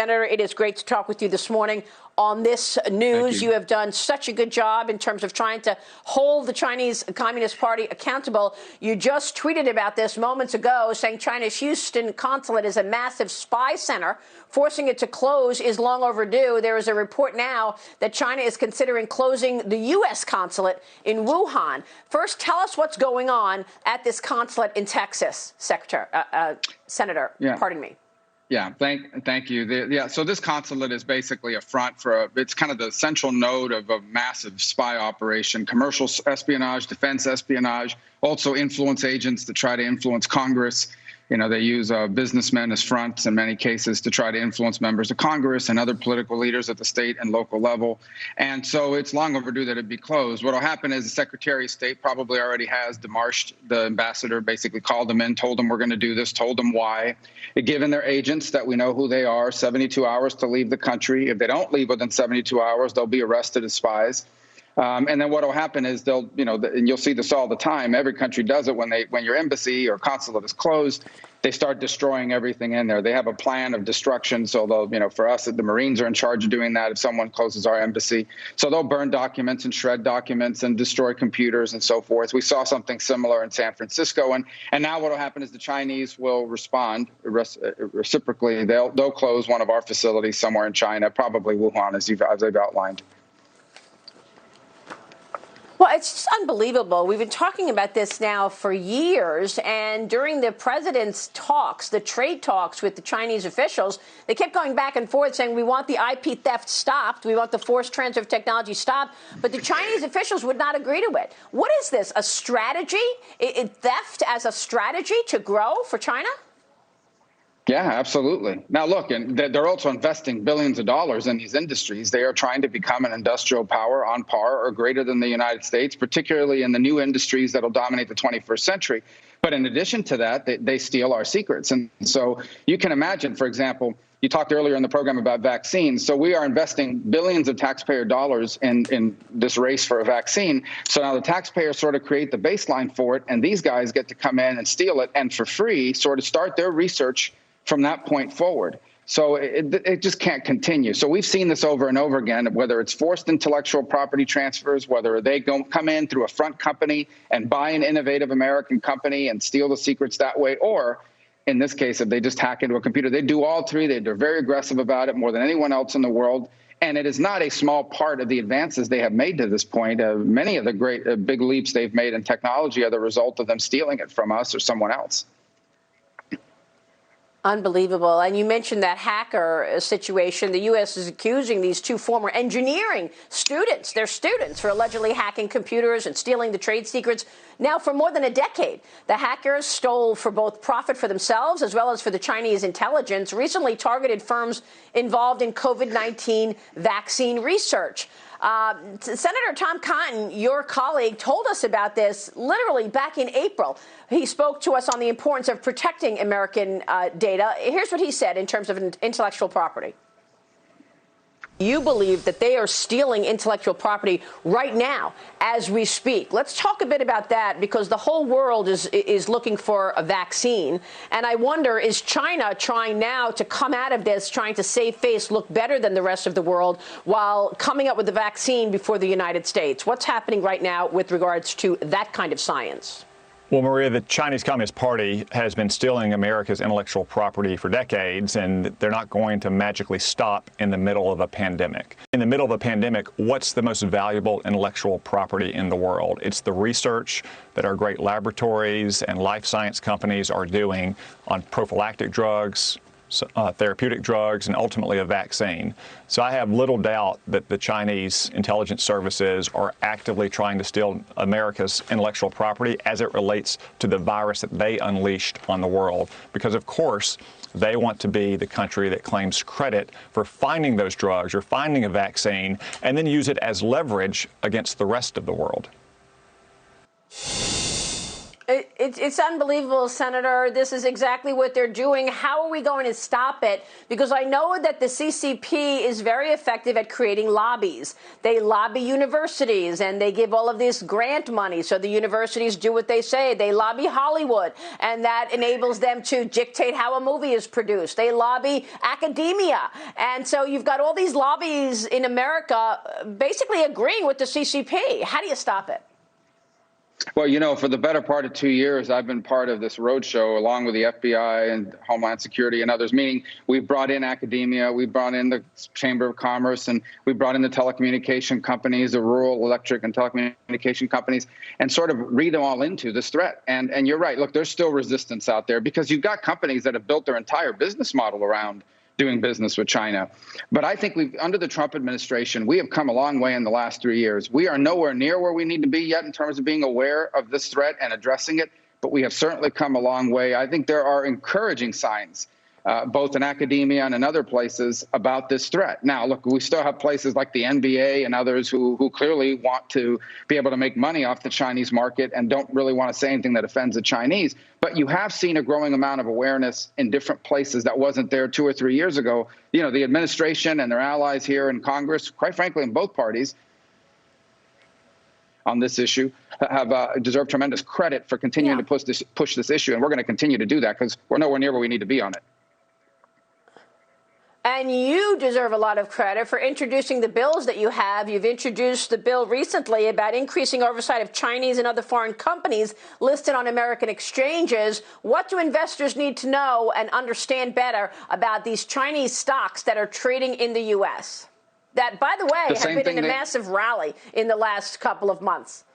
Senator, it is great to talk with you this morning on this news. You have done such a good job in terms of trying to hold the Chinese Communist Party accountable. You just tweeted about this moments ago, saying China's Houston consulate is a massive spy center. Forcing it to close is long overdue. There is a report now that China is considering closing the U.S. consulate in Wuhan. First, tell us what's going on at this consulate in Texas, Senator. Yeah. Pardon me. Yeah, thank you. So this consulate is basically a front for it's kind of the central node of a massive spy operation, commercial espionage, defense espionage, also influence agents to try to influence Congress. You know, they use businessmen as fronts in many cases to try to influence members of Congress and other political leaders at the state and local level. And so it's long overdue that it be closed. What will happen is the Secretary of State probably already has demarched the ambassador, basically called them in, told them we're going to do this, told them why. Given their agents that we know who they are, 72 hours to leave the country. If they don't leave within 72 hours, they'll be arrested as spies. And then what will happen is they'll, and you'll see this all the time. Every country does it when your embassy or consulate is closed. They start destroying everything in there. They have a plan of destruction. So they'll, for us, the Marines are in charge of doing that if someone closes our embassy. So they'll burn documents and shred documents and destroy computers and so forth. We saw something similar in San Francisco. And now what will happen is the Chinese will respond reciprocally. They'll close one of our facilities somewhere in China, probably Wuhan, as they've outlined. Well, it's just unbelievable. We've been talking about this now for years, and during the president's talks, the trade talks with the Chinese officials, they kept going back and forth saying, we want the IP theft stopped, we want the forced transfer of technology stopped, but the Chinese officials would not agree to it. What is this, a strategy? Theft as a strategy to grow for China? Yeah, absolutely. Now, look, and they're also investing billions of dollars in these industries. They are trying to become an industrial power on par or greater than the United States, particularly in the new industries that will dominate the 21st century. But in addition to that, they steal our secrets. And so you can imagine, for example, you talked earlier in the program about vaccines. So we are investing billions of taxpayer dollars in this race for a vaccine. So now the taxpayers sort of create the baseline for it, and these guys get to come in and steal it and for free sort of start their research from that point forward. So it just can't continue. So we've seen this over and over again, whether it's forced intellectual property transfers, whether they come in through a front company and buy an innovative American company and steal the secrets that way, or in this case, if they just hack into a computer. They do all three. They're very aggressive about it, more than anyone else in the world. And it is not a small part of the advances they have made to this point. Many of the great big leaps they've made in technology are the result of them stealing it from us or someone else. Unbelievable. And you mentioned that hacker situation. The U.S. is accusing these two former engineering students, their students, for allegedly hacking computers and stealing the trade secrets. Now, for more than a decade, the hackers stole for both profit for themselves as well as for the Chinese intelligence, recently targeted firms involved in COVID-19 vaccine research. Senator Tom Cotton, your colleague, told us about this literally back in April. He spoke to us on the importance of protecting American data. Here's what he said in terms of intellectual property. You believe that they are stealing intellectual property right now as we speak. Let's talk a bit about that, because the whole world is looking for a vaccine. And I wonder, is China trying now to come out of this, trying to save face, look better than the rest of the world, while coming up with the vaccine before the United States? What's happening right now with regards to that kind of science? Well, Maria, the Chinese Communist Party has been stealing America's intellectual property for decades, and they're not going to magically stop in the middle of a pandemic. In the middle of a pandemic, what's the most valuable intellectual property in the world? It's the research that our great laboratories and life science companies are doing on prophylactic drugs, therapeutic drugs, and ultimately a vaccine. So I have little doubt that the Chinese intelligence services are actively trying to steal America's intellectual property as it relates to the virus that they unleashed on the world. Because, of course, they want to be the country that claims credit for finding those drugs or finding a vaccine and then use it as leverage against the rest of the world. It's unbelievable, Senator. This is exactly what they're doing. How are we going to stop it? Because I know that the CCP is very effective at creating lobbies. They lobby universities, and they give all of this grant money so the universities do what they say. They lobby Hollywood, and that enables them to dictate how a movie is produced. They lobby academia. And so you've got all these lobbies in America basically agreeing with the CCP. How do you stop it? Well, you know, for the better part of 2 years, I've been part of this roadshow along with the FBI and Homeland Security and others, meaning we've brought in academia, we've brought in the Chamber of Commerce, and we brought in the telecommunication companies, the rural electric and telecommunication companies, and sort of read them all into this threat. And you're right. Look, there's still resistance out there because you've got companies that have built their entire business model around doing business with China. But I think under the Trump administration, we have come a long way in the last 3 years. We are nowhere near where we need to be yet in terms of being aware of this threat and addressing it, but we have certainly come a long way. I think there are encouraging signs, both in academia and in other places, about this threat. Now, look, we still have places like the NBA and others who clearly want to be able to make money off the Chinese market and don't really want to say anything that offends the Chinese. But you have seen a growing amount of awareness in different places that wasn't there 2 or 3 years ago. You know, the administration and their allies here in Congress, quite frankly, in both parties, on this issue, have deserved tremendous credit for continuing to push this issue. And we're going to continue to do that because we're nowhere near where we need to be on it. And you deserve a lot of credit for introducing the bills that you have. You've introduced the bill recently about increasing oversight of Chinese and other foreign companies listed on American exchanges. What do investors need to know and understand better about these Chinese stocks that are trading in the U.S.? That, by the way, have been in a massive rally in the last couple of months.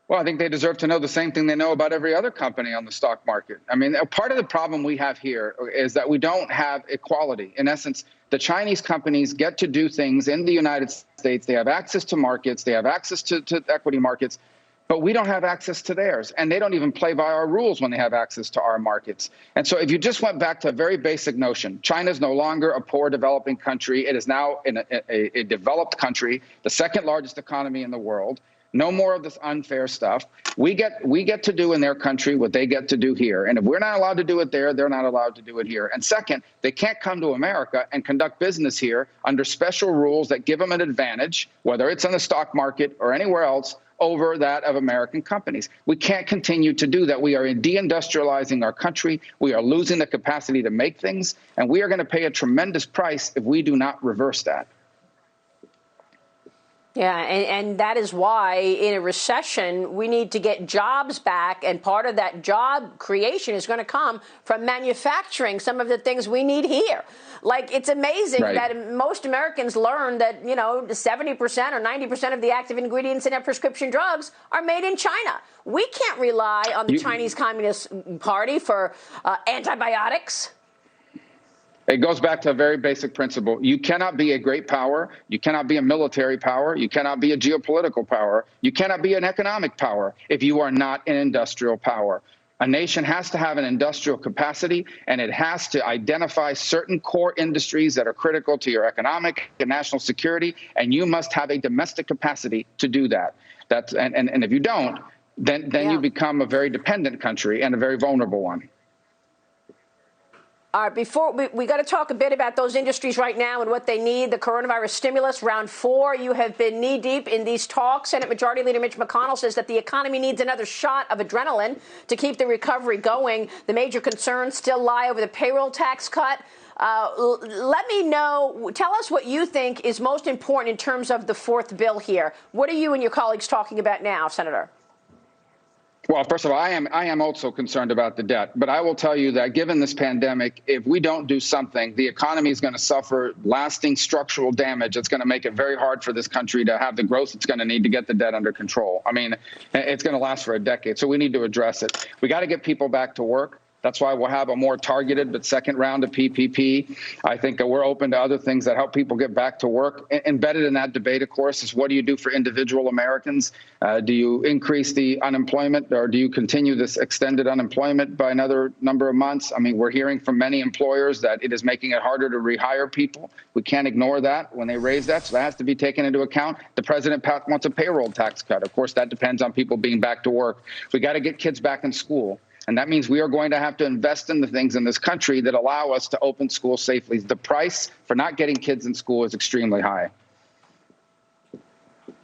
Well, I think they deserve to know the same thing they know about every other company on the stock market. I mean, part of the problem we have here is that we don't have equality. In essence, the Chinese companies get to do things in the United States. They have access to markets. They have access to equity markets. But we don't have access to theirs. And they don't even play by our rules when they have access to our markets. And so if you just went back to a very basic notion, China is no longer a poor developing country. It is now a developed country, the second largest economy in the world. No more of this unfair stuff. We get to do in their country what they get to do here. And if we're not allowed to do it there, they're not allowed to do it here. And second, they can't come to America and conduct business here under special rules that give them an advantage, whether it's in the stock market or anywhere else, over that of American companies. We can't continue to do that. We are deindustrializing our country. We are losing the capacity to make things. And we are going to pay a tremendous price if we do not reverse that. Yeah, and that is why in a recession, we need to get jobs back. And part of that job creation is going to come from manufacturing some of the things we need here. Like, it's amazing that most Americans learn that, 70% or 90% of the active ingredients in their prescription drugs are made in China. We can't rely on the Chinese Communist Party for antibiotics. It goes back to a very basic principle. You cannot be a great power. You cannot be a military power. You cannot be a geopolitical power. You cannot be an economic power if you are not an industrial power. A nation has to have an industrial capacity, and it has to identify certain core industries that are critical to your economic and national security, and you must have a domestic capacity to do that. And if you don't, then you become a very dependent country and a very vulnerable one. All right, before we got to talk a bit about those industries right now and what they need. The coronavirus stimulus, round 4. You have been knee deep in these talks. Senate Majority Leader Mitch McConnell says that the economy needs another shot of adrenaline to keep the recovery going. The major concerns still lie over the payroll tax cut. Let me know, tell us what you think is most important in terms of the fourth bill here. What are you and your colleagues talking about now, Senator? Well, first of all, I am also concerned about the debt. But I will tell you that given this pandemic, if we don't do something, the economy is going to suffer lasting structural damage. It's going to make it very hard for this country to have the growth it's going to need to get the debt under control. I mean, it's going to last for a decade. So we need to address it. We got to get people back to work. That's why we'll have a more targeted but second round of PPP. I think that we're open to other things that help people get back to work. Embedded in that debate, of course, is what do you do for individual Americans? Do you increase the unemployment, or do you continue this extended unemployment by another number of months? I mean, we're hearing from many employers that it is making it harder to rehire people. We can't ignore that when they raise that, so that has to be taken into account. The president wants a payroll tax cut. Of course, that depends on people being back to work. We got to get kids back in school. And that means we are going to have to invest in the things in this country that allow us to open schools safely. The price for not getting kids in school is extremely high.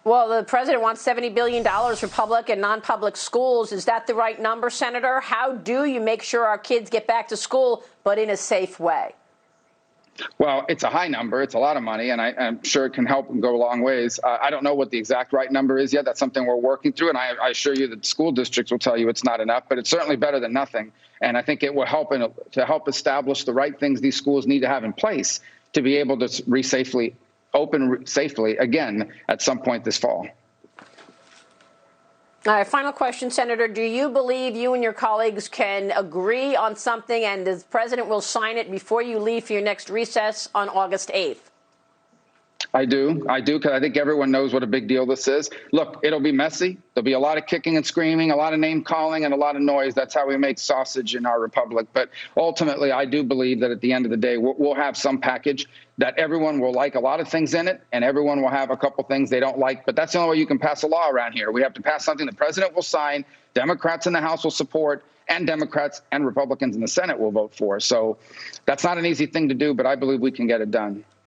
Well, the president wants $70 billion for public and non-public schools. Is that the right number, Senator? How do you make sure our kids get back to school, but in a safe way? Well, it's a high number. It's a lot of money, and I'm sure it can help and go a long ways. I don't know what the exact right number is yet. That's something we're working through, and I assure you that school districts will tell you it's not enough, but it's certainly better than nothing. And I think it will help to help establish the right things these schools need to have in place to be able to open safely again at some point this fall. All right, final question, Senator. Do you believe you and your colleagues can agree on something and the president will sign it before you leave for your next recess on August 8th? I do, because I think everyone knows what a big deal this is. Look, it'll be messy. There'll be a lot of kicking and screaming, a lot of name calling, and a lot of noise. That's how we make sausage in our republic. But ultimately, I do believe that at the end of the day, we'll have some package that everyone will like a lot of things in it, and everyone will have a couple things they don't like. But that's the only way you can pass a law around here. We have to pass something the president will sign, Democrats in the House will support, and Democrats and Republicans in the Senate will vote for. So that's not an easy thing to do, but I believe we can get it done.